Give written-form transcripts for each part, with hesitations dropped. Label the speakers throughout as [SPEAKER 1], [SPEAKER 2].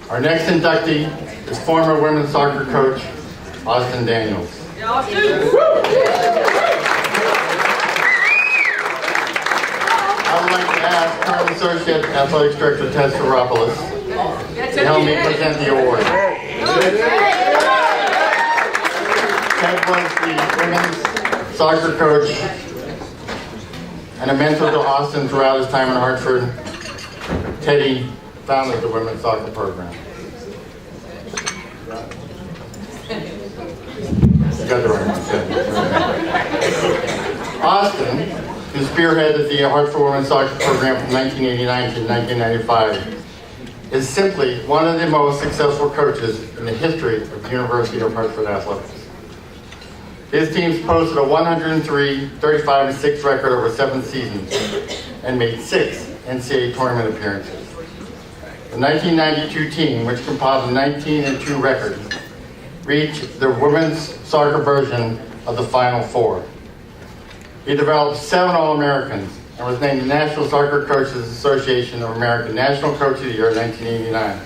[SPEAKER 1] Our next inductee is former women's soccer coach, Austin Daniels. I would like to ask current Associate Athletics Director Ted Staropoulos to help me present the award. Ted was the women's soccer coach and a mentor to Austin throughout his time in Hartford. Teddy founded the women's soccer program. You got the right one, Ted. Austin, who spearheaded the Hartford women's soccer program from 1989 to 1995, is simply one of the most successful coaches in the history of the University of Hartford athletics. His teams posted a 103, 35-6 record over 7 seasons and made 6 NCAA tournament appearances. The 1992 team, which compiled a 19-2 record, reached the women's soccer version of the Final Four. He developed 7 All-Americans and was named the National Soccer Coaches Association of America National Coach of the Year in 1989.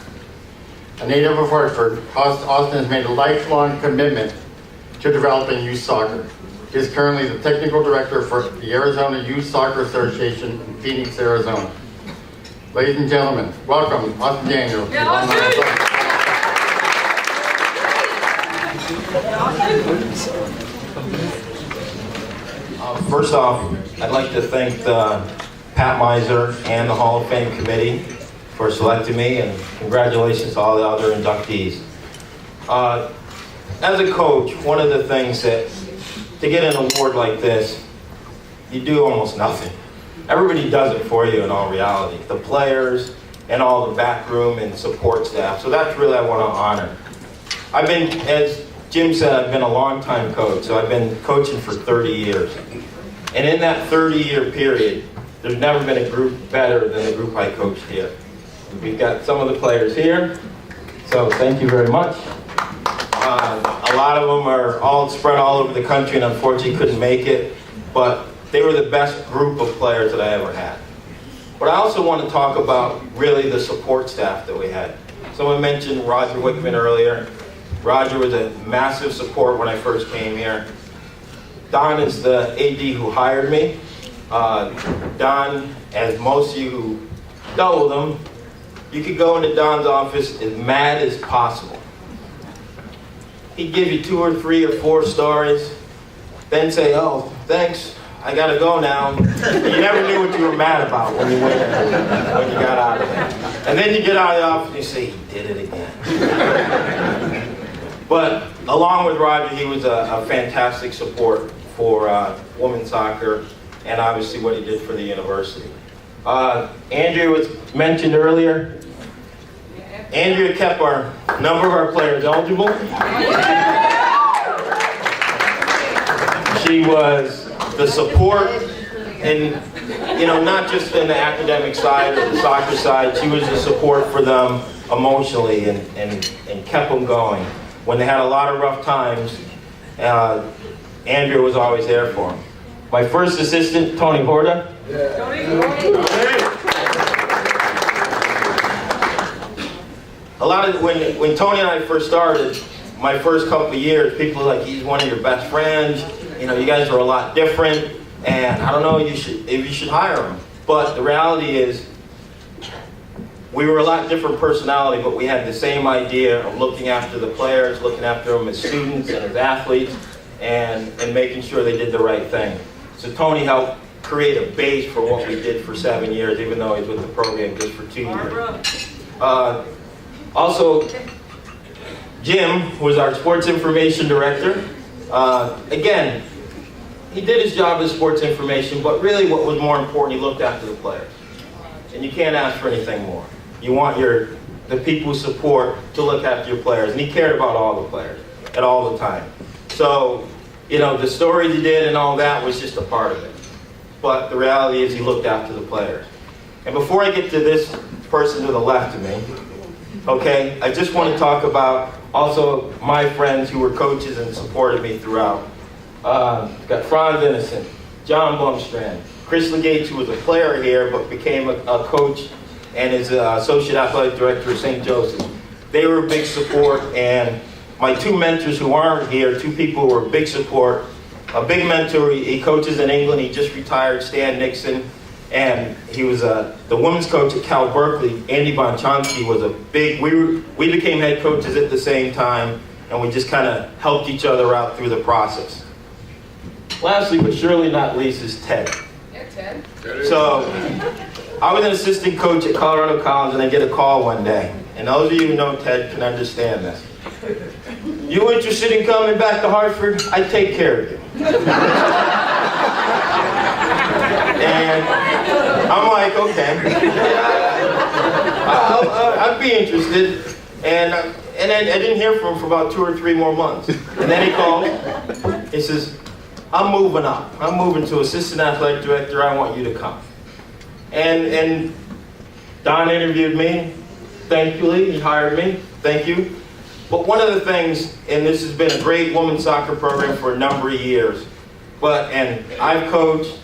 [SPEAKER 1] A native of Hartford, Austin has made a lifelong commitment to developing youth soccer. He is currently the technical director for the Arizona Youth Soccer Association in Phoenix, Arizona. Ladies and gentlemen, welcome Austin Daniels.
[SPEAKER 2] First off, I'd like to thank Pat Miser and the Hall of Fame committee for selecting me, and congratulations to all the other inductees. As a coach, one of the things that, to get an award like this, you do almost nothing. Everybody does it for you in all reality. The players and all the backroom and support staff. So that's really I want to honor. I've been, as Jim said, I've been a long-time coach. So I've been coaching for 30 years. And in that 30-year period, there's never been a group better than the group I coached here. We've got some of the players here. So thank you very much. A lot of them are all spread all over the country and unfortunately couldn't make it, but they were the best group of players that I ever had. But I also want to talk about really the support staff that we had. Someone mentioned Roger Wickman earlier. Roger was a massive support when I first came here. Don is the AD who hired me. Don, as most of you who dealt with him, you could go into Don's office as mad as possible. He'd give you 2 or 3 or 4 stories, then say, "Oh, thanks, I gotta go now." You never knew what you were mad about when you went there, when you got out of there. And then you get out of the office and you say, "He did it again." But along with Roger, he was a fantastic support for women's soccer and obviously what he did for the university. Andrea was mentioned earlier. Andrea kept a number of our players eligible. She was the support, and not just in the academic side or the soccer side, she was the support for them emotionally and kept them going. When they had a lot of rough times, Andrea was always there for them. My first assistant, Tony Horta. A lot of when Tony and I first started, my first couple of years, people were like, "He's one of your best friends. You guys are a lot different, and I don't know if you should hire him." But the reality is, we were a lot different personality, but we had the same idea of looking after the players, looking after them as students and as athletes, and making sure they did the right thing. So Tony helped create a base for what we did for 7 years, even though he's with the program just for 2 years. Also, Jim was our sports information director. Again, he did his job as sports information, but really what was more important, he looked after the players. And you can't ask for anything more. You want the people who support to look after your players, and he cared about all the players at all the time. So, the stories he did and all that was just a part of it. But the reality is he looked after the players. And before I get to this person to the left of me, okay, I just want to talk about also my friends who were coaches and supported me throughout. Got Franz Innocent, John Blumstrand, Chris Legates, who was a player here but became a coach and is Associate Athletic Director of St. Joseph's. they were a big support, and my two mentors who aren't here, two people who were a big support. A big mentor, he coaches in England, he just retired, Stan Nixon, and he was the women's coach at Cal Berkeley. Andy Bonchonsky was a big, we became head coaches at the same time, and we just kind of helped each other out through the process. Lastly, but surely not least, is Ted.
[SPEAKER 3] Yeah, Ted.
[SPEAKER 2] So, I was an assistant coach at Colorado College, and I get a call one day. And those of you who know Ted can understand this. You interested in coming back to Hartford? I take care of you. And I'm like, okay. I'd be interested. And I didn't hear from him for about 2 or 3 more months. And then he called. He says, I'm moving up. I'm moving to assistant athletic director. I want you to come. And Don interviewed me. Thankfully, he hired me. Thank you. But one of the things, and this has been a great women's soccer program for a number of years, and I've coached,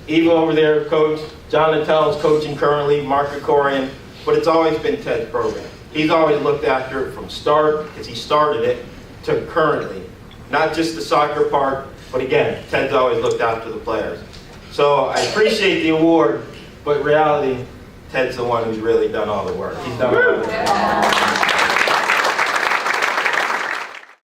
[SPEAKER 2] Eva over there coached, John Littell is coaching currently, Mark Krikorian, but it's always been Ted's program. He's always looked after it from start, because he started it, to currently. Not just the soccer part, but again, Ted's always looked after the players. So I appreciate the award, but in reality, Ted's the one who's really done all the work. He's done all the work.